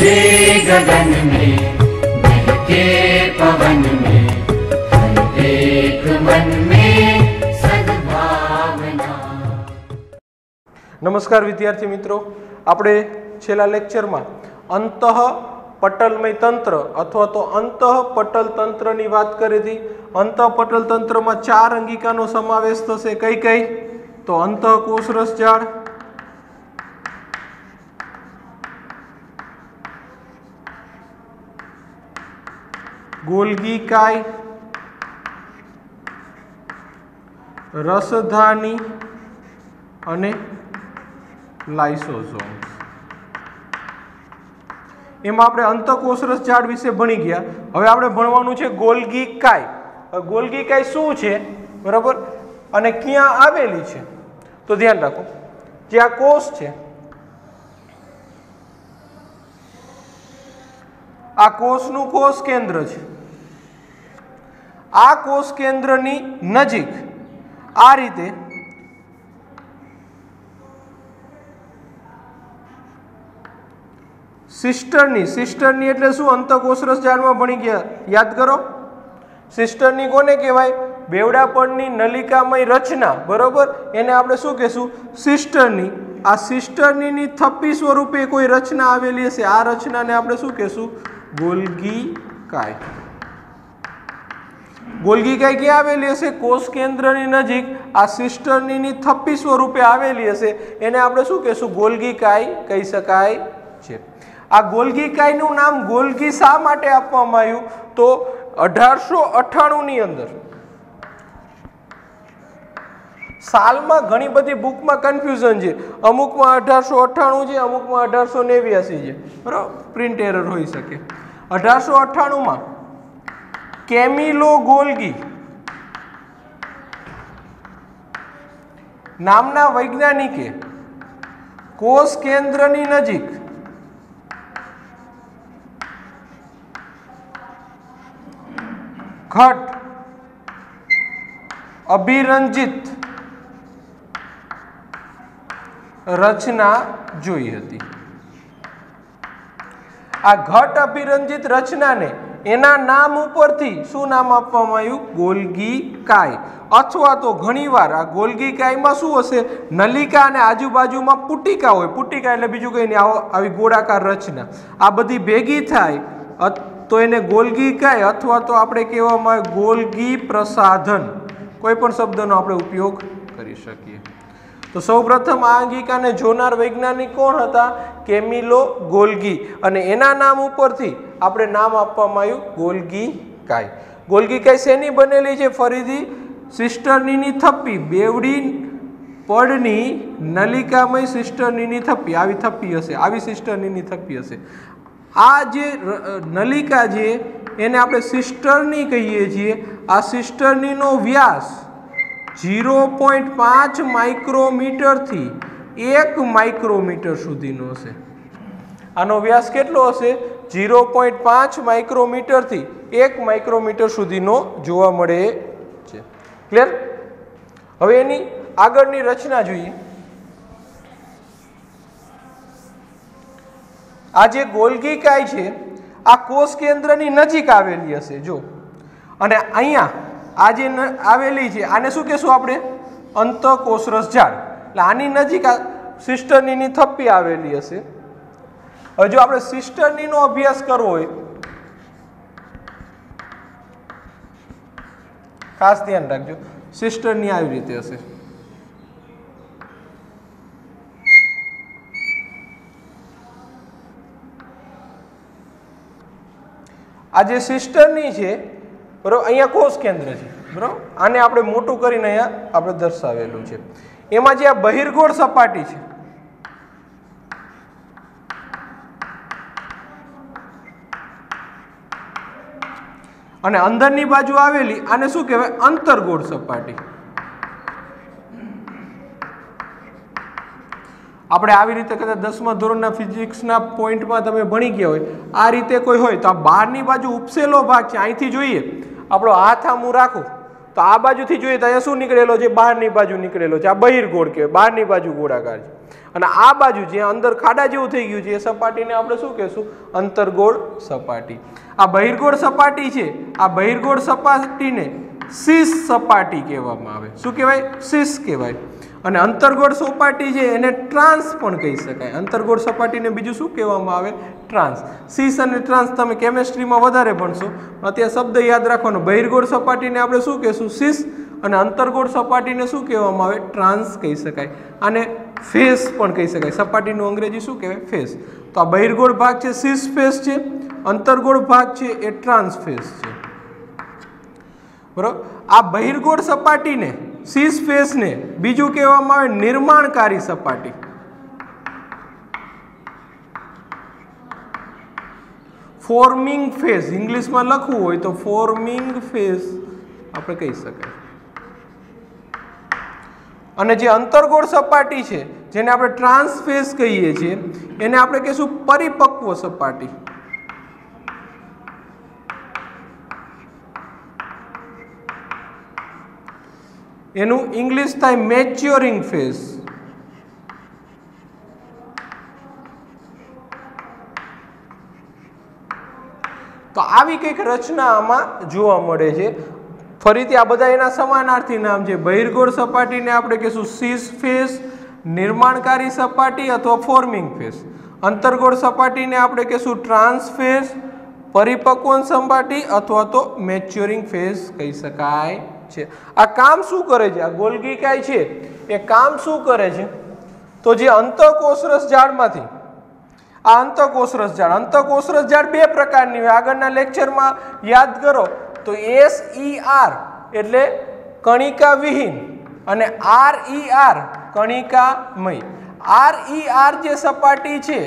गरजे गगन में बहके पवन में हर एक मन में सद्भावना। नमस्कार विद्यार्थी मित्रों, આપણે છેલ્લા લેક્ચરમાં અંતઃ પટલમય તંત્ર અથવા તો અંતઃ પટલ તંત્રની વાત કરી હતી। અંતઃ પટલ તંત્રમાં 4 અંગિકાનો સમાવેશ થશે। કઈ કઈ? તો અંતઃકોષ રસજાળ, ગોલ્ગી કાય, રસધાની અને લાઇસોસોમ। એમાં આપણે અંતઃકોષ રસજાળ વિશે ભણી ગયા। હવે આપણે ભણવાનું છે ગોલ્ગી કાય। ગોલ્ગી કાય શું છે, બરાબર, અને ક્યાં આવેલી છે? તો ધ્યાન રાખો, જે આ કોષ છે, આ કોષનું કોષ કેન્દ્ર છે। આ કોષ કેન્દ્રની નજીક આ રીતે સિસ્ટરની એટલે શું? અંતઃકોષ રસજાળમાં ભણી ગયા, યાદ કરો। સિસ્ટરની કોને કહેવાય? બેવડા પડની નલિકામય રચના, બરોબર, એને આપણે શું કહેશું? સિસ્ટરની। આ સિસ્ટરની થપ્પી સ્વરૂપે કોઈ રચના આવેલી હશે, આ રચનાને આપણે શું કહેશું? ગોલ્ગી કાય। ગોલ્ગી કાય ક્યાં આવેલી હશે? કોષ કેન્દ્રની નજીક આ સિસ્ટરની થપ્પી સ્વરૂપે આવેલી હશે, એને આપણે શું કહેશું? ગોલ્ગી કાય કહી શકાય છે। આ ગોલ્ગી કાયનું નામ ગોલ્ગી શા માટે આપવામાં આવ્યું? તો 1898 ની અંદર, સાલમાં ઘણી બધી બુકમાં કન્ફ્યુઝન છે, અમુકમાં 1898 છે, અમુકમાં 1889 છે, બરાબર, પ્રિન્ટ એરર હોઈ શકે। 1898માં કેમિલો ગોલ્ગી નામના વૈજ્ઞાનિકે કોષ કેન્દ્રની નજીક ઘટ અભિરંજિત રચના જોઈ હતી। આ ઘટ અભિરંજિત રચનાને એના નામ ઉપરથી શું નામ આપવામાં આવ્યું? ગોલ્ગી કાય। અથવા તો ઘણીવાર આ ગોલ્ગી કાયમાં શું હશે? નલિકા અને આજુબાજુમાં પુટિકા હોય। પુટિકા એટલે બીજું કંઈ નહીં, આવી ગોળાકાર રચના, આ બધી ભેગી થાય તો એને ગોલ્ગી કાય અથવા તો આપણે કહેવામાં આવે ગોલ્ગી પ્રસાધન, કોઈ પણ શબ્દનો આપણે ઉપયોગ કરી શકીએ। તો સૌપ્રથમ આ અંગિકાને જોનાર વૈજ્ઞાનિક કોણ હતા? કેમિલો ગોલ્ગી, અને એના નામ ઉપરથી આપણે નામ આપવામાં આવ્યું ગોલ્ગી કાય। ગોલ્ગી કાય શેની બનેલી છે? ફરીથી સિસ્ટર્નીની થપ્પી, બેવડી પડની નલિકામય સિસ્ટર્નીની થપ્પી, આવી થપ્પી હશે, આવી સિસ્ટર્નીની થપ્પી હશે। આ જે નલિકા છે એને આપણે સિસ્ટર્ની કહીએ છીએ। આ સિસ્ટર્નીનો વ્યાસ 0.5 માઇક્રોમીટરથી 1 માઇક્રોમીટર સુધીનો હશે। આનો વ્યાસ કેટલો હશે? 0.5 માઇક્રોમીટરથી 1 માઇક્રોમીટર સુધીનો જોવા મળે છે। ક્લિયર? હવે એની આગળની રચના જોઈએ। આ જે ગોલ્ગી કાય છે આ કોષ કેન્દ્રની નજીક આવેલી હશે, જો, અને અહીંયા આ જે આવેલી છે આને શું કહેશું આપણે? અંતઃકોષ રસજાળ। એટલે આની નજીક આ સિસ્ટર્નીની થપ્પી આવેલી હશે। હવે જો આપણે સિસ્ટર્નીનો અભ્યાસ કરવો હોય, ખાસ ધ્યાન રાખજો, સિસ્ટર્ની આવી રીતે હશે। આ જે સિસ્ટર્ની છે, બરાબર, અહીંયા કોષ કેન્દ્ર છે, બરાબર, આને આપણે મોટું કરીને અહીંયા આપણે દર્શાવેલું છે। એમાં જે આ બહિર્ગોળ સપાટી છે, અને અંદરની બાજુ આવેલી આને શું કહેવાય? અંતર્ગોળ સપાટી। આપણે આવી રીતે કદાચ 10મા ધોરણના ફિઝિક્સના પોઈન્ટમાં તમે ભણી ગયા હોય, આ રીતે કોઈ હોય તો આ બહારની બાજુ ઉપસેલો ભાગ છે, અહીંથી જોઈએ, આપણો હાથ આમ રાખો તો આ બાજુથી જોઈએ તો અહીંયા શું નીકળેલો છે? બહારની બાજુ નીકળેલો છે. આ બહિર્ગોળ કહેવાય, બહારની બાજુ ગોળાકાર છે. અને આ બાજુ જ્યાં અંદર ખાડા જેવું થઈ ગયું છે એ સપાટીને આપણે શું કહેશું? અંતર્ગોળ સપાટી. આ બહિર્ગોળ સપાટી છે, આ બહિર્ગોળ સપાટીને શીશ સપાટી કહેવામાં આવે. શું કહેવાય? શીશ કહેવાય. અને અંતર્ગોળ સપાટી છે એને ટ્રાન્સ પણ કહી શકાય. અંતર્ગોળ સપાટીને બીજું શું કહેવામાં આવે? ટ્રાન્સ. શીશ અને ટ્રાન્સ તમે કેમેસ્ટ્રીમાં વધારે ભણશો. અત્યારે શબ્દ યાદ રાખવાનો. બહિર્ગોળ સપાટીને આપણે શું કહેશું? શીશ. અને અંતર્ગોળ સપાટીને શું કહેવામાં આવે? ટ્રાન્સ કહી શકાય. આને ફેસ પણ કહી શકાય. સપાટીનું અંગ્રેજી શું કહેવાય? ફેસ. તો આ બહિર્ગોળ ભાગ છે શીશ ફેસ છે, અંતર્ગોળ ભાગ છે એ ટ્રાન્સ ફેસ છે. બરોબર. આ બહિર્ગોળ સપાટીને શીશ ફેસને બીજું કહેવામાં આવે નિર્માણકારી સપાટી. ફોર્મિંગ ફેસ ઇંગ્લિશમાં લખવું હોય તો ફોર્મિંગ ફેસ આપણે કહી શકાય. અને જે અંતર્ગોળ સપાટી છે જેને આપણે ટ્રાન્સ ફેસ કહીએ છીએ એને આપણે કહીશું પરિપક્વ સપાટી. એનું ઇંગ્લિશ થાય મેચ્યોરિંગ ફેસ. તો આવી કંઈક રચના આમાં જોવા મળે છે. ફરીથી આ બધા એના સમાનાર્થી નામ છે. બહિર્ગોળ સપાટીને આપણે કહીશું શીશ ફેસ, નિર્માણકારી સપાટી અથવા ફોર્મિંગ ફેસ. અંતર્ગોળ સપાટીને આપણે કહીશું ટ્રાન્સ ફેસ, પરિપક્વન સપાટી અથવા તો મેચ્યોરિંગ ફેસ કહી શકાય છે. આ કામ શું કરે છે? આ ગોલ્ગી કાય છે એ કામ શું કરે છે? તો જે અંતઃકોષરસ ઝાડમાંથી આ અંતઃકોષરસ ઝાડ બે પ્રકારની હોય. આગળના લેક્ચરમાં યાદ કરો તો SER એટલે કણિકા વિહીન અને RER કણિકામય. RER જે સપાટી છે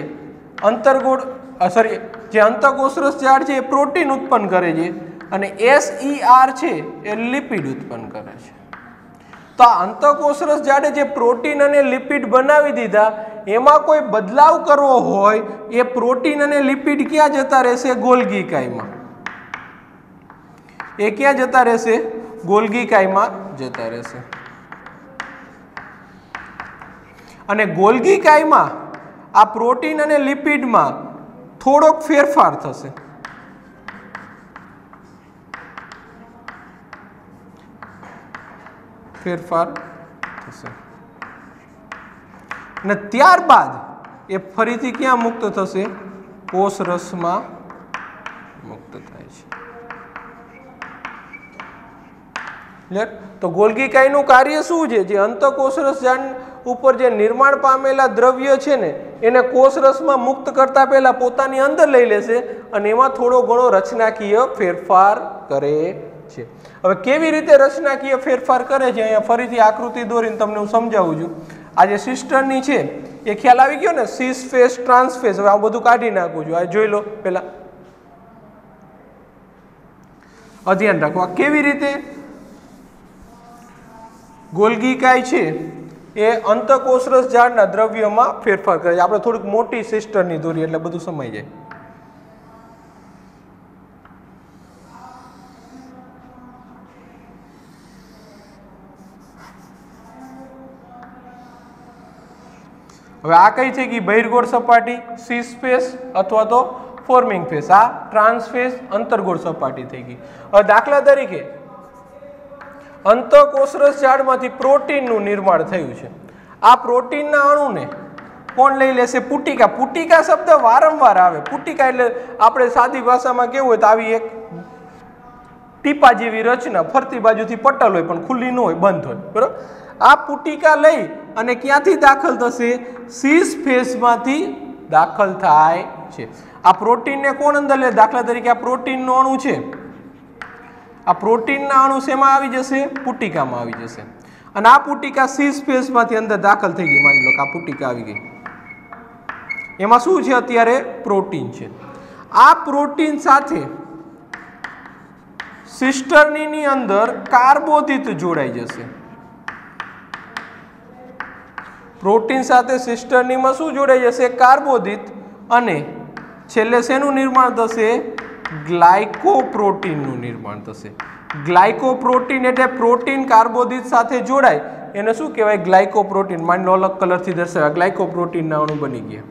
જે અંતઃકોષરસ ઝાડ છે એ પ્રોટીન ઉત્પન્ન કરે છે અને SER છે એ લિપિડ ઉત્પન્ન કરે છે. તો આ અંતઃકોષરસ ઝાડે જે પ્રોટીન અને લિપિડ બનાવી દીધા એમાં કોઈ બદલાવ કરવો હોય એ પ્રોટીન અને લિપિડ ક્યાં જતા રહેશે? ગોલ્ગી કાયમાં. એ ક્યાં જતા રહેશે? ગોલ્ગી કાયમાં જતા રહેશે. અને ગોલ્ગી કાયમાં આ પ્રોટીન અને લિપિડમાં થોડોક ફેરફાર થશે. ફેરફાર થશે અને ત્યારબાદ એ ફરીથી ક્યાં મુક્ત થશે? કોષરસમાં મુક્ત થાય છે. તો ગોલ્ગી કાયનું કાર્ય શું છે? જે અંતઃકોષરસ ઝાડ ઉપર જે નિર્માણ પામેલા દ્રવ્ય છે ને એને કોષરસમાં મુક્ત કરતા પહેલા પોતાની અંદર લઈ લેશે અને એમાં થોડો ઘણો રચનાકીય ફેરફાર કરે છે. હવે કેવી રીતે રચનાકીય ફેરફાર કરે છે અહીંયા ફરીથી આકૃતિ દોરીને તમને હું સમજાવું છું. આ જે સિસ્ટરની છે એ ખ્યાલ આવી ગયો ને? શીશ ફેસ, ટ્રાન્સ ફેસ. હવે આ બધું કાઢી નાખું છું. આ જોઈ લો પહેલા. ધ્યાન રાખો આ કેવી રીતે ગોલ્ગી કાય છે એ અંતઃકોષરસ ઝાડના દ્રવ્યમાં ફેરફાર કરે છે. આપણે થોડીક મોટી સિસ્ટરની દોરી એટલે બધું સમાઈ જાય. હવે આ કઈ થઈ ગઈ? બહિર્ગોળ સપાટી શીશ ફેસ અથવા તો ફોર્મિંગ ફેસ. આ ટ્રાન્સ ફેસ અંતર્ગોળ સપાટી થઈ ગઈ. હવે દાખલા તરીકે અંતઃકોષરસ ઝાડમાંથી પ્રોટીનનું નિર્માણ થયું છે. આ પ્રોટીનના અણુને કોણ લઈ લેશે? પુટિકા. પુટિકા શબ્દ વારંવાર આવે. પુટિકા એટલે આપણે સાદી ભાષામાં કેવું હોય તો આવી એક ટીપા જેવી રચના, ફરતી બાજુથી પટલ હોય પણ ખુલ્લી ન હોય, બંધ હોય. બરાબર. આ પુટિકા લઈ અને ક્યાંથી દાખલ થશે? શીશ ફેસમાંથી દાખલ થાય છે. આ પ્રોટીનને કોણ અંદર લે? દાખલા તરીકે આ પ્રોટીનનો અણુ છે. આ પ્રોટીનના અણુ શેમાં આવી જશે? પુટિકામાં આવી જશે. અને આ પુટિકા શીશ ફેસમાંથી અંદર દાખલ થઈ ગઈ. માની લો કે આ પુટિકા આવી ગઈ. એમાં શું છે? અત્યારે પ્રોટીન છે. આ પ્રોટીન સાથે સિસ્ટર્નીની અંદર કાર્બોદિત જોડાઈ જશે. પ્રોટીન સાથે સિસ્ટર્નીમાં શું જોડાઈ જશે? કાર્બોદિત. અને છેલ્લે શેનું નિર્માણ થશે? ગ્લાયકોપ્રોટીનનું નિર્માણ થશે. ગ્લાયકોપ્રોટીન એટલે પ્રોટીન કાર્બોદિત સાથે જોડાય એને શું કહેવાય? ગ્લાયકોપ્રોટીન. માની લો અલગ કલરથી દર્શાવ્યા, ગ્લાયકોપ્રોટીનના અણુ બની ગયા.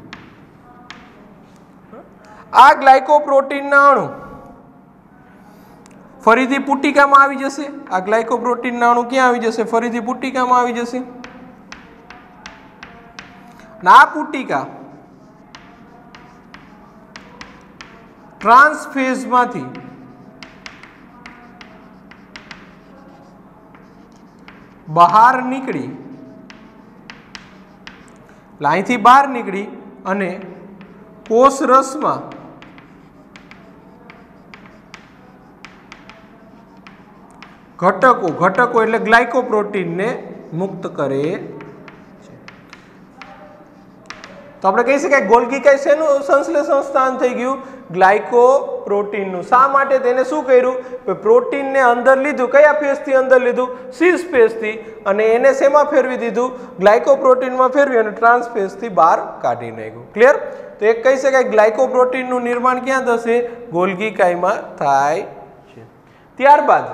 આ ગ્લાયકોપ્રોટીનના અણુ ફરીથી પુટિકામાં આવી જશે. આ ગ્લાયકોપ્રોટીનના અણુ ક્યાં આવી જશે? ફરીથી પુટિકામાં આવી જશે. આ પુટિકા ટ્રાન્સફેઝમાંથી બહાર નીકળી, અહીંથી બહાર નીકળી અને કોષરસમાં ઘટકો એટલે ગ્લાયકોપ્રોટીનને મુક્ત કરે છે. તો આપણે કહી શકાય ગોલ્ગી કાય શેનું સંશ્લેષણ સ્થાન થઈ ગયું? ગ્લાયકોપ્રોટીનનું. શા માટે? તેને શું કર્યું? પ્રોટીનને અંદર લીધું. કયા ફેઝથી અંદર લીધું? સિસ ફેઝથી. અને એને શેમાં ફેરવી દીધું? ગ્લાયકોપ્રોટીનમાં ફેરવી અને ટ્રાન્સફેઝથી બહાર કાઢી નાખ્યું. ક્લિયર? તો એક કહી શકાય ગ્લાયકોપ્રોટીનનું નિર્માણ ક્યાં થશે? ગોલ્ગી કાયમાં થાય છે. ત્યારબાદ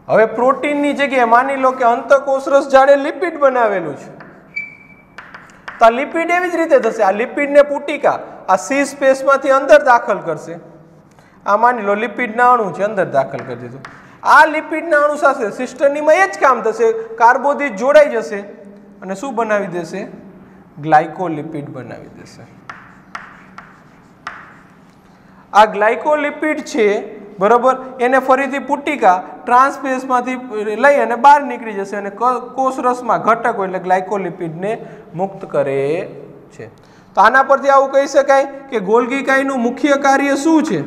હવે પ્રોટીનની જગ્યાએ માની લો કે અંતઃકોષરસ જાળે લિપિડ બનાવેલું છે. તો આ લિપિડ એવી જ રીતે થશે. આ લિપિડને પુટિકા આ સી સ્પેસમાંથી અંદર દાખલ કરશે. આ માની લો લિપિડના અણુ છે, અંદર દાખલ કરી દીધું. આ લિપિડના અણુ સાથે સિસ્ટર્નીમાં એ જ કામ થશે. કાર્બોદિત જોડાઈ જશે અને શું બનાવી દેશે? ગ્લાયકોલિપિડ બનાવી દેશે. આ ગ્લાયકોલિપિડ છે બરોબર, એને ફરીથી પુટિકા ટ્રાન્સફેઝમાંથી લઈ અને બહાર નીકળી જશે અને કોષરસમાં ઘટકો એટલે ગ્લાયકોલિપિડને મુક્ત કરે છે. તો આના પરથી આવું કહી શકાય કે ગોલ્ગી કાયનું મુખ્ય કાર્ય શું છે?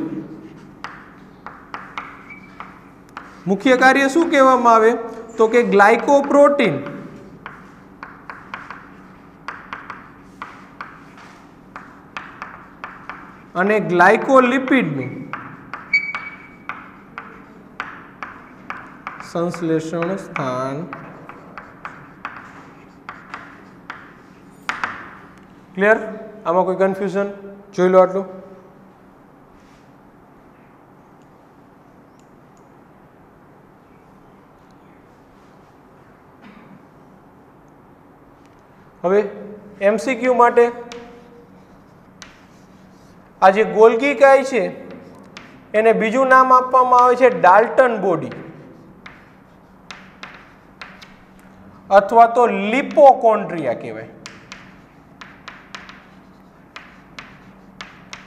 મુખ્ય કાર્ય શું કહેવામાં આવે? તો કે ગ્લાયકોપ્રોટીન અને ગ્લાયકોલિપિડનું સંશ્લેષણ સ્થાન. ક્લિયર? આમાં કોઈ કન્ફ્યુઝન? જોઈ લો આટલું. હવે એમસીક્યુ માટે આ જે ગોલ્ગી કાય છે એને બીજું નામ આપવામાં આવે છે ડાલ્ટન બોડી અથવા તો લિપોકોન્ડ્રિયા કહેવાય.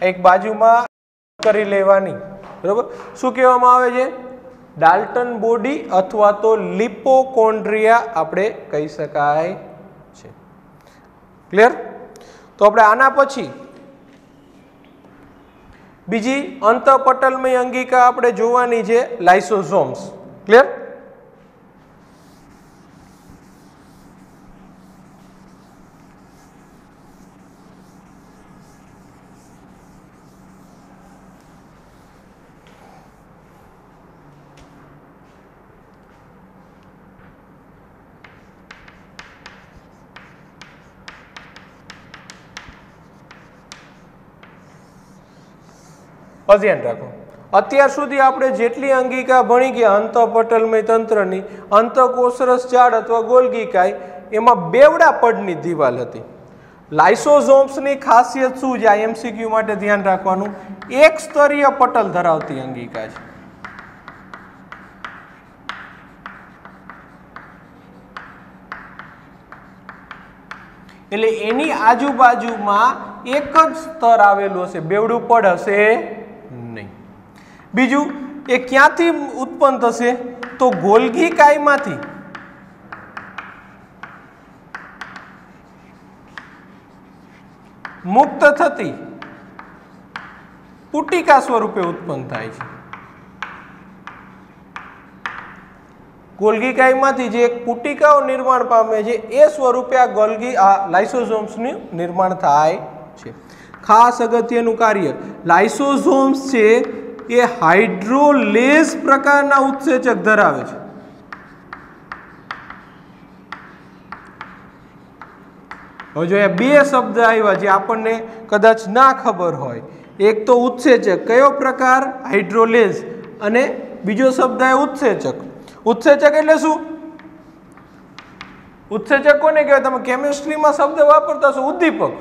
એક બાજુમાં કરી લેવાની. બરોબર? શું કહેવામાં આવે છે? ડાલ્ટન બોડી અથવા તો લિપોકોન્ડ્રિયા આપણે કહી શકાય છે. ક્લિયર? તો આપણે આના પછી બીજી અંતઃપટલમય અંગિકા આપણે જોવાની છે, લાઇસોસોમ્સ. ક્લિયર? ધ્યાન રાખો, અત્યાર સુધી આપણે જેટલી અંગિકા ભણી ગયા અંતઃપટલમય તંત્રની, અંતઃકોષરસ ઝાડ અથવા ગોલ્ગી કાય, એમાં બેવડા પડની દિવાલ હતી. લાઇસોસોમ્સની ખાસિયત શું છે? આ એમસીક્યુ માટે ધ્યાન રાખવાનું. એક સ્તરીય પટલ ધરાવતી અંગિકા છે. એટલે એની આજુબાજુમાં એક જ સ્તર આવેલું હશે, બેવડું પડ હશે નહીં. બીજું, એ ક્યાંથી ઉત્પન્ન થશે? તો ગોલ્ગી કાયમાંથી. મુક્ત થતી પુટિકા સ્વરૂપે ઉત્પન્ન થાય છે. ગોલ્ગી કાયમાંથી જે પુટિકાઓ નિર્માણ પામે છે એ સ્વરૂપે આ લાઇસોસોમ્સનું નિર્માણ થાય છે. ખાસ અગત્યનું કાર્ય, લાઇસોસોમ્સ છે એ હાઇડ્રોલેઝ પ્રકારના ઉત્સેચક ધરાવે છે. હવે જો બે શબ્દ આવ્યા જે આપણને કદાચ ના ખબર હોય. એક તો ઉત્સેચક, કયો પ્રકાર? હાઇડ્રોલેઝ. અને બીજો શબ્દ છે ઉત્સેચક. ઉત્સેચક એટલે શું? ઉત્સેચક કોને કહેવાય? તમે કેમિસ્ટ્રીમાં શબ્દ વાપરતા છો ઉદ્દીપક.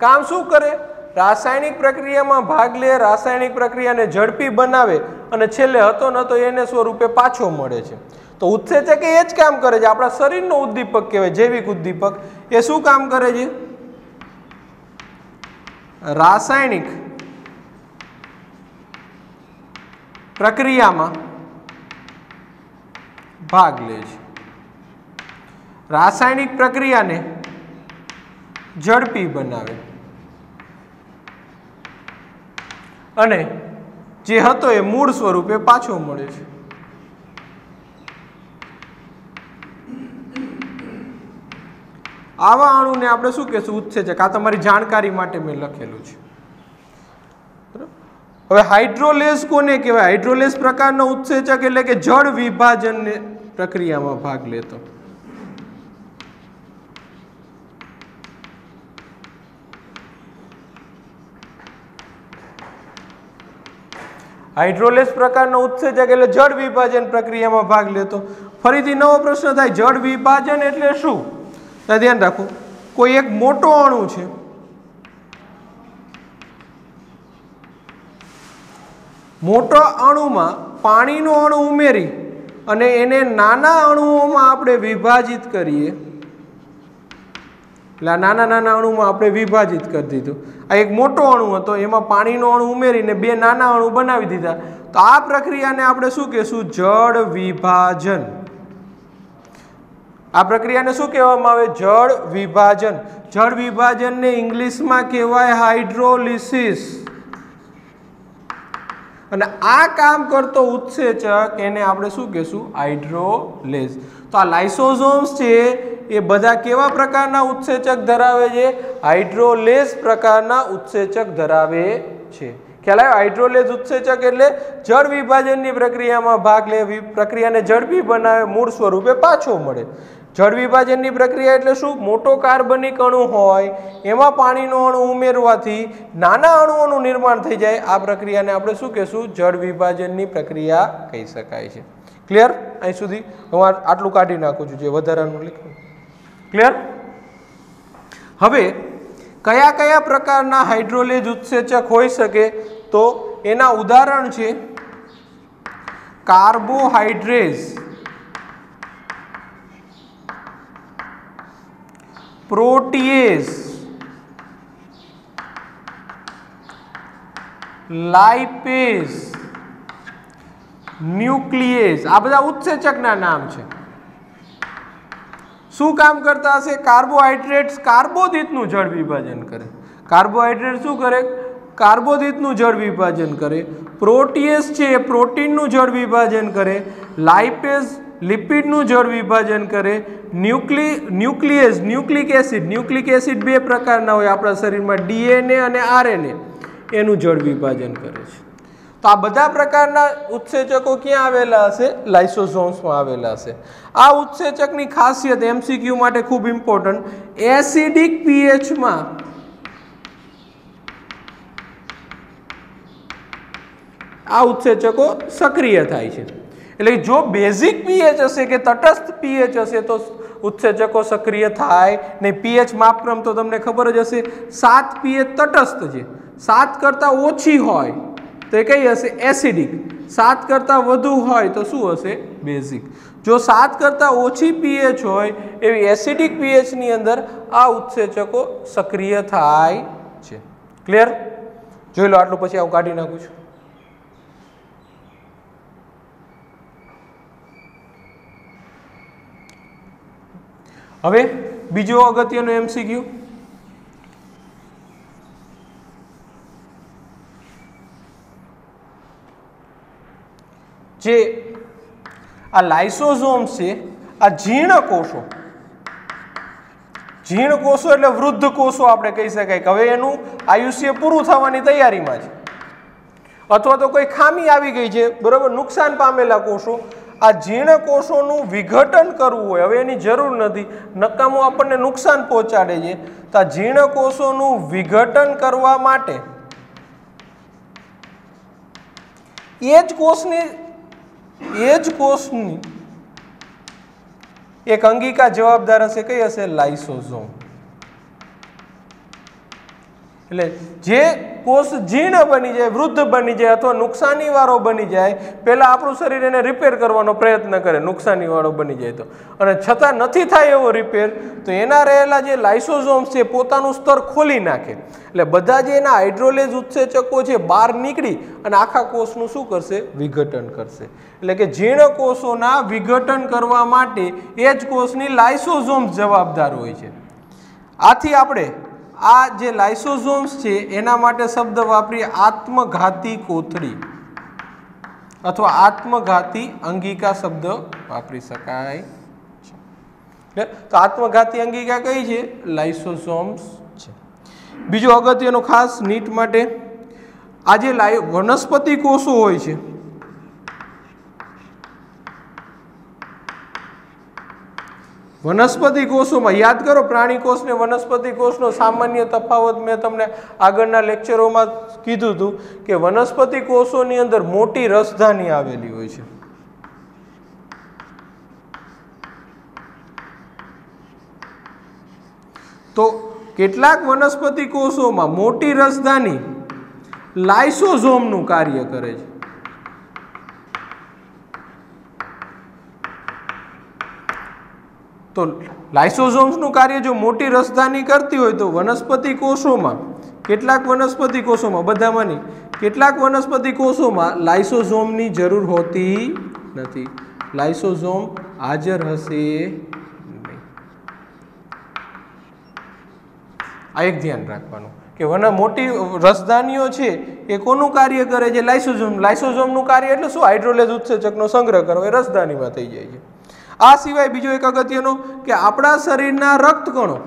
કામ શું કરે? રાસાયણિક પ્રક્રિયામાં ભાગ લે, રાસાયણિક પ્રક્રિયાને ઝડપી બનાવે અને છેલ્લે હતો ન તો એને સ્વરૂપે પાછો મળે છે. તો ઉત્સેચક એ જ કામ કરે છે. આપણા શરીરનો ઉદ્દીપક કહેવાય, જૈવિક ઉદ્દીપક. એ શું કામ કરે છે? રાસાયણિક પ્રક્રિયામાં ભાગ લે છે. રાસાયણિક પ્રક્રિયાને ઝડપી બનાવે અને જે હતો એ મૂળ સ્વરૂપે પાછો મળે છે. આવા અણુને આપણે શું કહેશું? ઉત્સેચક. આ તમારી જાણકારી માટે મેં લખેલું છે. હવે હાઇડ્રોલેઝ કોને કહેવાય? હાઇડ્રોલેઝ પ્રકારનો ઉત્સેચક એટલે કે જળ વિભાજન પ્રક્રિયામાં ભાગ લેતો. હાઇડ્રોલેઝ પ્રકારનો ઉત્સેચક એટલે જળ વિભાજન પ્રક્રિયામાં ભાગ લેતો. ફરીથી નવો પ્રશ્ન થાય, જળ વિભાજન એટલે શું? ધ્યાન રાખો, કોઈ એક મોટો અણુ છે, મોટો અણુમાં પાણીનો અણુ ઉમેરી અને એને નાના અણુઓમાં આપણે વિભાજિત કરીએ, એટલે આ નાના નાના અણુમાં આપણે વિભાજિત કરી દીધું. આ એક મોટો અણુ હતો, એમાં પાણીનો અણુ ઉમેરીને બે નાના અણુ બનાવી દીધા. તો આ પ્રક્રિયાને આપણે શું કહેશું? જળ વિભાજન. આ પ્રક્રિયાને શું કહેવામાં આવે? જળ વિભાજન. જળ વિભાજનને ઇંગ્લિશમાં કહેવાય હાઇડ્રોલિસિસ. અને આ કામ કરતો ઉત્સેચક એને આપણે શું કહેશું? હાઇડ્રોલેઝ. તો આ લાઇસોઝોમ્સ છે એ બધા કેવા પ્રકારના ઉત્સેચક ધરાવે છે? હાઇડ્રોલેઝ પ્રકારના ઉત્સેચક ધરાવે છે. ખ્યાલ આવ્યો? હાઇડ્રોલેઝ ઉત્સેચક એટલે જળ વિભાજનની પ્રક્રિયામાં ભાગ લે, પ્રક્રિયાને ઝડપી બનાવે, મૂળ સ્વરૂપે પાછો મળે. જળ વિભાજનની પ્રક્રિયા એટલે શું? મોટો કાર્બનિક અણુ હોય એમાં પાણીનો અણુ ઉમેરવાથી નાના અણુઓનું નિર્માણ થઈ જાય. આ પ્રક્રિયાને આપણે શું કહેશું? જળ વિભાજનની પ્રક્રિયા કહી શકાય છે. ક્લિયર? અહીં સુધી હું આટલું કાઢી નાખું છું, જે વધારાનું લખ્યું. ક્લિયર? હવે કયા કયા પ્રકારના હાઇડ્રોલેઝ ઉત્સેચક હોઈ શકે? તો એના ઉદાહરણ છે કાર્બોહાઈડ્રેઝ, પ્રોટીએઝ, લાઇપેઝ, ન્યુક્લિયેઝ. આ બધા ઉત્સેચકના નામ છે. શું કામ કરતા હશે? કાર્બોહાઈડ્રેટ્સ કાર્બોદિતનું જળ વિભાજન કરે. કાર્બોહાઈડ્રેટ શું કરે? કાર્બોદિતનું જળ વિભાજન કરે. પ્રોટીએઝ છે એ પ્રોટીનનું જળ વિભાજન કરે. લાઇપેઝ લિપિડનું જળ વિભાજન કરે. ન્યુક્લિયેઝ ન્યુક્લિક એસિડ બે પ્રકારના હોય આપણા શરીરમાં, ડીએનએ અને આરએનએ, એનું જળ વિભાજન કરે છે. તો આ બધા પ્રકારના ઉત્સેચકો ક્યાં આવેલા હશે? લાઇસોઝોમ્સમાં આવેલા હશે. આ ઉત્સેચકની ખાસિયત એમસીક્યુ માટે ખૂબ ઇમ્પોર્ટન્ટ, એસિડિક પીએચમાં આ ઉત્સેચકો સક્રિય થાય છે. એટલે જો બેઝિક પીએચ હશે કે તટસ્થ પીએચ હશે તો ઉત્સેચકો સક્રિય થાય નહીં. પીએચ માપક્રમ તો તમને ખબર જ હશે, 7 પીએચ તટસ્થ છે, 7 કરતાં ઓછી હોય તો એ કઈ હશે? એસિડિક. 7 કરતાં વધુ હોય તો શું હશે? બેઝિક. જો 7 કરતાં ઓછી પીએચ હોય એવી એસિડિક પીએચની અંદર આ ઉત્સેચકો સક્રિય થાય છે. ક્લિયર? જોઈ લો આટલું, પછી આવું કાઢી નાખું છું. હવે બીજો અગત્યનો એમસીક્યુ, જે આ લાઇસોઝોમ્સ છે, આ જીર્ણ કોષો, જીર્ણ કોષો એટલે વૃદ્ધ કોષો આપણે કહી શકાય કે હવે એનું આયુષ્ય પૂરું થવાની તૈયારીમાં છે, અથવા તો કોઈ ખામી આવી ગઈ છે, બરોબર, નુકસાન પામેલા કોષો. આ જીર્ણ કોષોનું વિઘટન કરવું હોય, હવે એની જરૂર નથી, નકામું આપણને નુકસાન પહોંચાડે છે, તો આ જીર્ણ કોષોનું વિઘટન કરવા માટે એ જ કોષની એક અંગિકા જવાબદાર હશે, કઈ હશે? લાઇસોઝોમ. એટલે જે કોષ જીર્ણ બની જાય, વૃદ્ધ બની જાય અથવા નુકસાની વાળો બની જાય, પહેલા આપણું શરીર એને રિપેર કરવાનો પ્રયત્ન કરે, નુકસાની વાળો બની જાય તો, અને છતાં નથી થાય એવો રિપેર, તો એના રહેલા જે લાઇસોઝોમ્સ છે પોતાનું સ્તર ખોલી નાખે. એટલે બધા જે એના હાઇડ્રોલેઝ ઉત્સેચકો છે બહાર નીકળી અને આખા કોષનું શું કરશે? વિઘટન કરશે. એટલે કે જીર્ણ કોષોના વિઘટન કરવા માટે એ જ કોષની લાઇસોઝોમ્સ જવાબદાર હોય છે. આથી આપણે આ જે લાઇસોઝોમ્સ છે એના માટે શબ્દ વાપરીએ આત્મઘાતી કોથળી અથવા આત્મઘાતી અંગિકા શબ્દ વાપરી શકાય છે. તો આત્મઘાતી અંગિકા કઈ છે? લાઇસોઝોમ્સ છે. બીજું અગત્યનું ખાસ નીટ માટે, આ જે વનસ્પતિ કોષો હોય છે, વનસ્પતિ કોષોમાં યાદ કરો, પ્રાણી કોષ ને વનસ્પતિ કોષનો સામાન્ય તફાવત મેં તમને આગળના લેક્ચરોમાં કીધું હતું કે વનસ્પતિ કોષોની અંદર મોટી રસધાની આવેલી હોય છે. તો કેટલાક વનસ્પતિ કોષોમાં મોટી રસધાની લાઇસોઝોમનું કાર્ય કરે છે. તો લાઇસોઝોમ્સનું કાર્ય જો મોટી રસધાની કરતી હોય તો વનસ્પતિ કોષોમાં, કેટલાક વનસ્પતિ કોષોમાં, બધામાં નહીં, કેટલાક વનસ્પતિ કોષોમાં લાઇસોઝોમની જરૂર હોતી નથી. લાઇસોઝોમ હાજર હશે નહીં. આ એક ધ્યાન રાખવાનું કે મોટી રસધાનીઓ છે એ કોનું કાર્ય કરે છે? લાઇસોઝોમ. લાઇસોઝોમનું કાર્ય એટલે શું? હાઇડ્રોલેઝ ઉત્સેચકનો સંગ્રહ કરવો, એ રસધાનીમાં થઈ જાય છે. આ સિવાય બીજો એક અગત્યનો કે આપણા શરીરના રક્તકણો,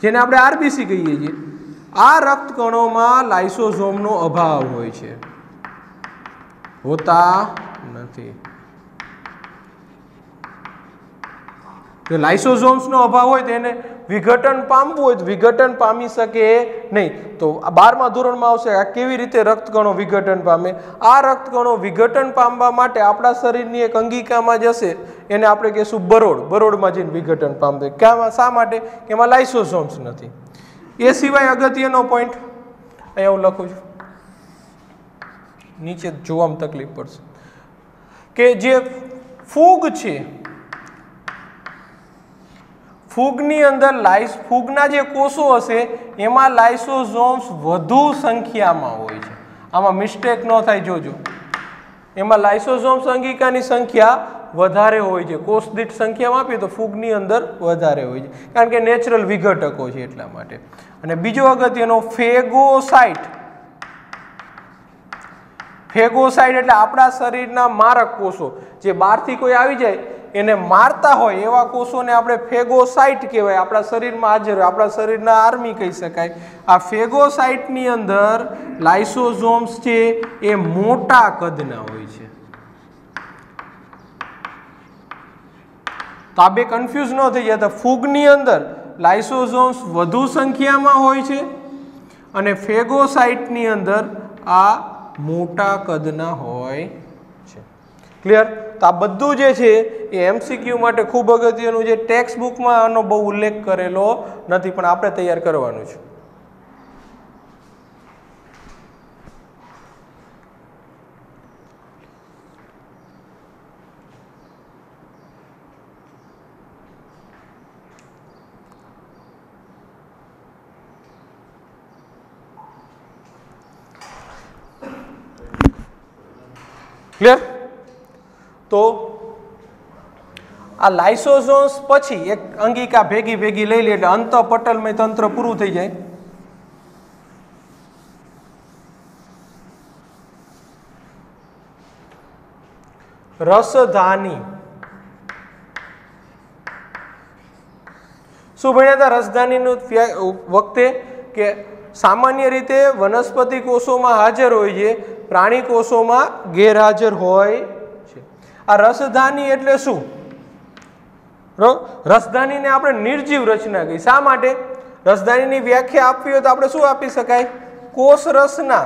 જેને આપણે આરબીસી કહીએ છીએ, આ રક્તકણોમાં લાઇસોઝોમનો અભાવ હોય છે, હોતા નથી. જો લાઇસોઝોમ્સનો અભાવ હોય તો એને વિઘટન પામવું હોય તો વિઘટન પામી શકે નહીં. તો 12મા ધોરણમાં આવશે આ કેવી રીતે રક્તકણો વિઘટન પામે. આ રક્તકણો વિઘટન પામવા માટે આપણા શરીરની એક અંગિકામાં જશે, એને આપણે કહીશું બરોડ. બરોડમાં જઈને વિઘટન પામશે. ક્યાં? શા માટે? કે એમાં લાઇસોઝોમ્સ નથી. એ સિવાય અગત્યનો પોઈન્ટ અહીંયા હું લખું છું, નીચે જોવામાં તકલીફ પડશે, કે જે ફૂગ છે, ફૂગની અંદર ફૂગના જે કોષો હશે એમાં લાઇસોઝોમ્સ વધુ સંખ્યામાં હોય છે. આમાં મિસ્ટેક ન થાય, જોજો. એમાં લાઇસોઝોમ્સ અંગિકાની સંખ્યા વધારે હોય છે. કોષ દીઠ સંખ્યામાં આપીએ તો ફૂગની અંદર વધારે હોય છે, કારણ કે નેચરલ વિઘટકો છે એટલા માટે. અને બીજો અગત્યનો ફેગોસાઇટ. ફેગોસાઇટ એટલે આપણા શરીરના મારક કોષો, જે બહારથી કોઈ આવી જાય એને મારતા હોય એવા કોષોને આપણે ફેગોસાઇટ કહેવાય. આપણા શરીરમાં હાજર હોય, આપણા શરીરના આર્મી કહી શકાય. આ ફેગોસાઇટની અંદર લાઇસોઝોમ્સ છે એ મોટા કદના હોય છે. તો આ બે કન્ફ્યુઝ ન થઈ જાય. તો ફૂગની અંદર લાઇસોઝોમ્સ વધુ સંખ્યામાં હોય છે અને ફેગોસાઇટની અંદર આ મોટા કદના હોય છે. ક્લિયર? તો આ બધું જે છે એ એમસીક્યુ માટે ખૂબ અગત્યનું છે. ટેક્સ્ટ બુકમાં આનો બહુ ઉલ્લેખ કરેલો નથી, પણ આપણે તૈયાર કરવાનું છે. ક્લિયર? તો આ લાઇસોઝોમ્સ પછી એક અંગિકા ભેગી લઈ લે એટલે અંતઃપટલમય તંત્ર પૂરું થઈ જાય. રસધાની. શું ભણ્યા હતા રસધાનીનું વખતે? કે સામાન્ય રીતે વનસ્પતિ કોષોમાં હાજર હોય છે, પ્રાણી કોષોમાં ગેરહાજર હોય છે. આ રસધાની એટલે શું? રસધાનીને આપણે નિર્જીવ રચના કહી. શા માટે? રસધાનીની વ્યાખ્યા આપવી હોય તો આપણે શું આપી શકાય? કોષ રસના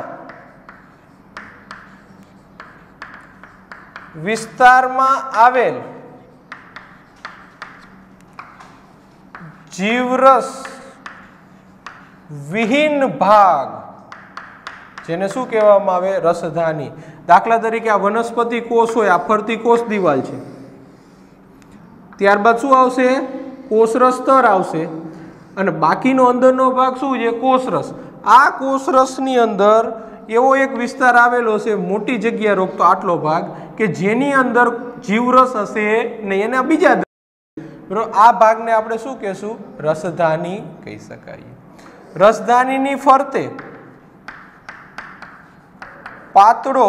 વિસ્તારમાં આવેલ જીવરસ વિહીન ભાગ જેને શું કહેવામાં આવે? રસધાની. દાખલા તરીકે આ વનસ્પતિ કોષ હોય, આ ફરતી કોષ દિવાલ છે, ત્યારબાદ શું આવશે? કોષરસ સ્તર આવશે અને બાકીનો અંદરનો ભાગ શું છે? કોષરસ. આ કોષરસની અંદર એવો એક વિસ્તાર આવેલો છે, મોટી જગ્યા રોકતો આટલો ભાગ, કે જેની અંદર જીવરસ હશે ને એના બીજા બરોબર. આ ભાગને આપણે શું કહેશું? રસધાની કહી શકાય. રસધાનીની ફરતે પાતળો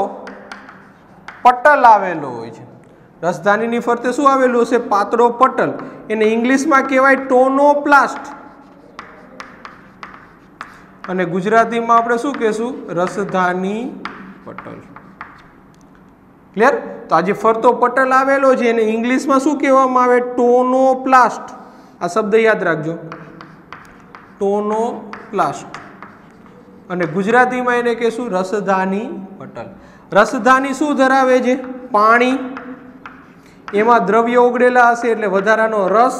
પટલ આવેલો હોય છે. રસધાનીની ફરતે શું આવેલું હશે? પાતળો પટલ. એને ઇંગ્લિશમાં કહેવાય ટોનોપ્લાસ્ટ અને ગુજરાતીમાં આપણે શું કહેશું? રસધાની પટલ. ક્લિયર? તો આ જે ફરતો પટલ આવેલો છે એને ઇંગ્લિશમાં શું કહેવામાં આવે? ટોનોપ્લાસ્ટ. આ શબ્દ યાદ રાખજો, ટોનોપ્લાસ્ટ. અને ગુજરાતીમાં એને કહેશું રસધાની પટલ. રસધાની શું ધરાવે છે? પાણી. એમાં દ્રવ્ય ઓગળેલા હશે એટલે વધારાનો રસ.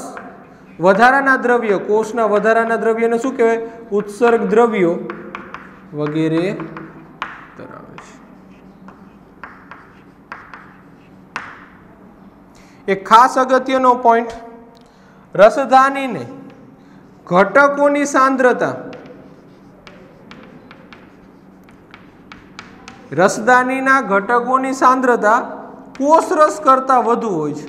વધારાના દ્રવ્ય, કોષના વધારાના દ્રવ્યને શું કહેવાય? ઉત્સર્ગ દ્રવ્યો વગેરે ધરાવે છે. એક ખાસ અગત્યનો પોઈન્ટ, રસધાનીને ઘટકોની સાંદ્રતા, રસધાનીના ઘટકોની સાંદ્રતા કોષરસ કરતા વધુ હોય છે.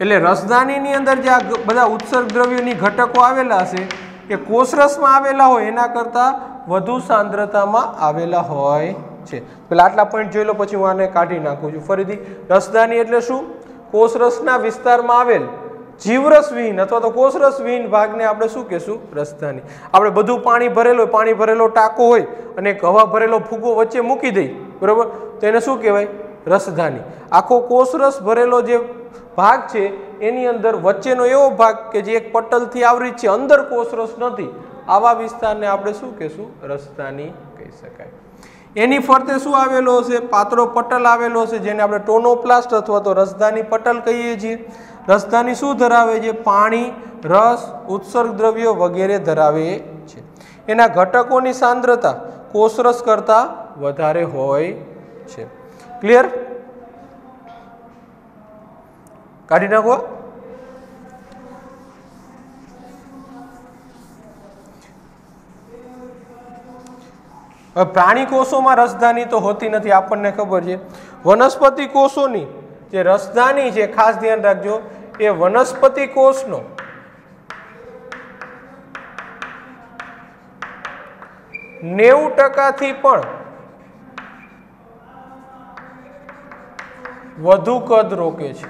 એટલે રસધાનીની અંદર જે આ બધા ઉત્સર્ગ દ્રવ્યોની ઘટકો આવેલા હશે એ કોષરસમાં આવેલા હોય એના કરતા વધુ સાંદ્રતામાં આવેલા હોય છે. પેલા આટલા પોઈન્ટ જોઈ લો, પછી હું આને કાઢી નાખું છું. ફરીથી, રસધાની એટલે શું? કોષરસના વિસ્તારમાં આવેલ જીવરસ વિહીન અથવા તો કોષરસ વિહીન ભાગને આપણે શું કહેશું? રસધાની. આપણે બધું પાણી ભરેલું, પાણી ભરેલો ટાંકો હોય અને એક હવા ભરેલો ફૂગો વચ્ચે મૂકી દઈ, બરોબર, તો એને શું કહેવાય? રસધાની. આખો કોષરસ ભરેલો જે ભાગ છે એની અંદર વચ્ચેનો એવો ભાગ કે જે એક પટલથી આવૃત છે, અંદર કોષરસ નથી, આવા વિસ્તારને આપણે શું કહેશું? રસધાની કહી શકાય. એની ફરતે શું આવેલો હશે? પાતળો પટલ આવેલો હશે જેને આપણે ટોનોપ્લાસ્ટ અથવા તો રસધાની પટલ કહીએ છીએ. રસધાની શું ધરાવે છે? પાણી, રસ, ઉત્સર્ગ દ્રવ્યો વગેરે ધરાવે છે. એના ઘટકોની સાંદ્રતા કોષરસ કરતા વધારે હોય છે. ક્લિયર? કાઢી નાખો. પ્રાણી કોષોમાં રસધાની તો હોતી નથી, આપણને ખબર છે. વનસ્પતિ કોષોની જે રસધાની છે, ખાસ ધ્યાન રાખજો, એ વનસ્પતિ કોષનો 90% પણ વધુ કદ રોકે છે.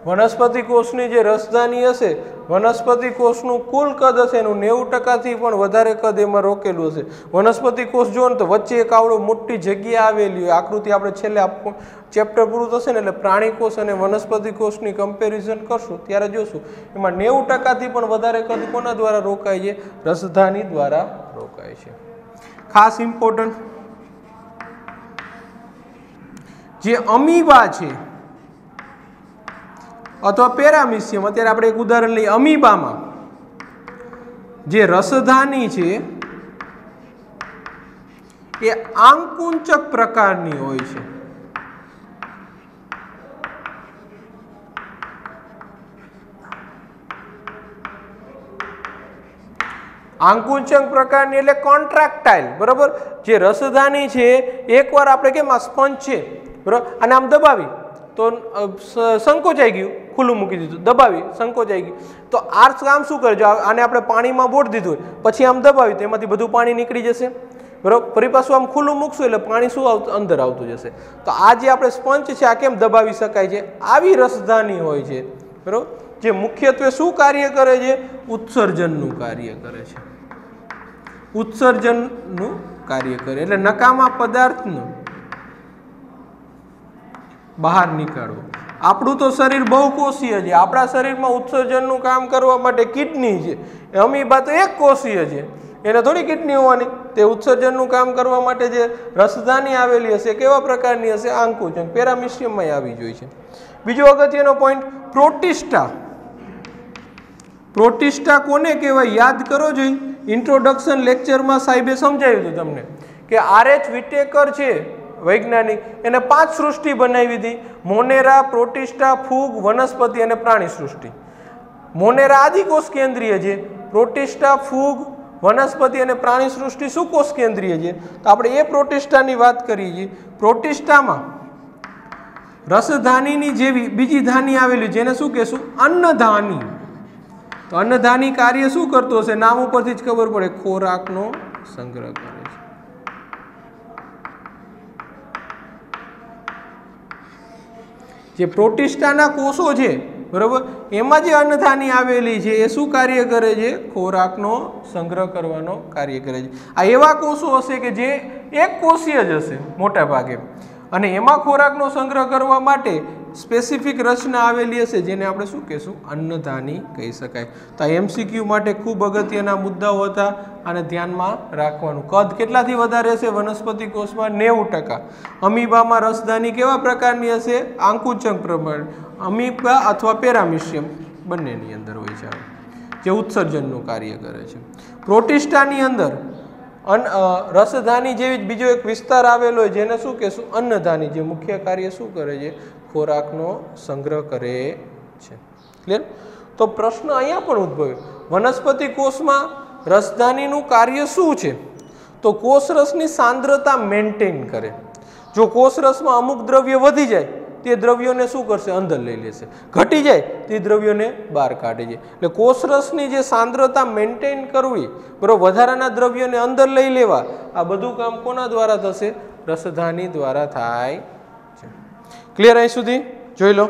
વનસ્પતિ કોષની જે રસધાની હશે, વનસ્પતિ કોષનું કુલ કદ હશે એનું 90% પણ વધારે કદ એમાં રોકેલું હશે. વનસ્પતિ કોષ જો ને તો વચ્ચે એક આવડો મોટી જગ્યા આવેલી હોય. આકૃતિ આપણે છેલ્લે ચેપ્ટર પૂરું થશે ને એટલે પ્રાણી કોષ અને વનસ્પતિ કોષની કમ્પેરિઝન કરશું ત્યારે જોશું એમાં 90% પણ વધારે કદ કોના દ્વારા રોકાય છે? રસધાની દ્વારા રોકાય છે. ખાસ ઇમ્પોર્ટન્ટ, જે અમીબા છે અથવા પેરામિશિયમ, અત્યારે આપણે એક ઉદાહરણ લઈએ. અમીબામાં જે રસધાની છે એ આંકુંચક પ્રકારની હોય છે. આંકુંચક પ્રકારની એટલે કોન્ટ્રાક્ટાઇલ, બરોબર. જે રસધાની છે એકવાર આપણે કેમ આ સ્પંજ છે, બરોબર, અને આમ દબાવી તો સંકોચાઈ ગયું, ખુલ્લું મૂકી દીધું, દબાવી સંકોચાઈ ગયું. તો આ કામ શું કરે? જો આને આપણે પાણીમાં બોળી દીધું હોય પછી આમ દબાવી તો એમાંથી બધું પાણી નીકળી જશે, બરોબર. ફરી પાછું આમ ખુલ્લું મૂકશું એટલે પાણી શું અંદર આવતું જશે. તો આ જે આપણે સ્પંજ છે આ કેમ દબાવી શકાય છે? આવી રસધાની હોય છે, બરોબર, જે મુખ્યત્વે શું કાર્ય કરે છે? ઉત્સર્જનનું કાર્ય કરે છે. ઉત્સર્જનનું કાર્ય કરે એટલે નકામા પદાર્થનું બહાર નીકાળવું. આપણું તો શરીર બહુકોષીય છે. આપણા શરીરમાં ઉત્સર્જનનું કામ કરવા માટે કિડની છે. અમીબા તો એક કોષીય છે, એને થોડી કિડની હોવાની. તે ઉત્સર્જનનું કામ કરવા માટે જે રસધાની આવેલી હશે કેવા પ્રકારની હશે? આંકુચંક, પેરામિશિયમમાં આવી જોઈએ છે. બીજો અગત્યનો પોઈન્ટ પ્રોટિસ્ટા. પ્રોટિસ્ટા કોને કહેવાય? યાદ કરો જોઈએ. ઇન્ટ્રોડક્શન લેક્ચરમાં સાહેબે સમજાવ્યું હતું તમને કે RH વિટેકર છે વૈજ્ઞાનિક, એને 5 સૃષ્ટિ બનાવી હતી: મોનેરા, પ્રોટિસ્ટા, ફૂગ, વનસ્પતિ અને પ્રાણી સૃષ્ટિ. મોનેરા આદિકોષ કેન્દ્રીય છે, પ્રોટિસ્ટા, ફૂગ, વનસ્પતિ અને પ્રાણી સૃષ્ટિ શું કોષ કેન્દ્રીય છે? તો આપણે એ પ્રોટિસ્ટાની વાત કરીએ છીએ. પ્રોટિસ્ટામાં રસધાનીની જેવી બીજી ધાની આવેલી, જેને શું કહેશું? અન્નધાની. તો અન્નધાની કાર્ય શું કરતો હશે? નામ ઉપરથી જ ખબર પડે, ખોરાકનો સંગ્રહ કરે છે. જે પ્રોટિસ્ટાના કોષો છે બરોબર, એમાં જે અન્નધાની આવેલી છે એ શું કાર્ય કરે છે? ખોરાકનો સંગ્રહ કરવાનો કાર્ય કરે છે. આ એવા કોષો હશે કે જે એક કોષીય જ હશે મોટા ભાગે, અને એમાં ખોરાકનો સંગ્રહ કરવા માટે સ્પેસિફિક રચના આવેલી હશે, જેને આપણે શું કહેશું? અન્નધાની કહી શકાય. તો આ MCQ માટે ખૂબ અગત્યના મુદ્દાઓ હતા, અને ધ્યાનમાં રાખવાનું. કદ કેટલાથી વધારે હશે વનસ્પતિ કોષમાં? 90%. અમીબામાં રસધાની કેવા પ્રકારની હશે? આંકુચંક પ્રમાણે. અમીબા અથવા પેરામિશિયમ બંનેની અંદર હોય છે, જે ઉત્સર્જનનું કાર્ય કરે છે. પ્રોટિસ્ટાની અંદર રસધાની જેવી જ બીજો એક વિસ્તાર આવેલો હોય, જેને શું કહેશું? અન્નધાની, જે મુખ્ય કાર્ય શું કરે છે? ખોરાકનો સંગ્રહ કરે છે. ક્લિયર? તો પ્રશ્ન અહીંયા પણ ઉદ્ભવ્યો, વનસ્પતિ કોષમાં રસધાનીનું કાર્ય શું છે? તો કોષરસની સાંદ્રતા મેન્ટેન કરે. જો કોષરસમાં અમુક દ્રવ્ય વધી જાય, તે દ્રવ્યોને શું કરશે? અંદર લઈ લેશે. ઘટી જાય તે દ્રવ્યોને બહાર કાઢે છે. એટલે કોષરસની જે સાંદ્રતા મેન્ટેન કરવી, બરોબર, વધારાના દ્રવ્યોને અંદર લઈ લેવા, આ બધું કામ કોના દ્વારા થશે? રસધાની દ્વારા થાય છે. ક્લિયર? અહીં સુધી જોઈ લો.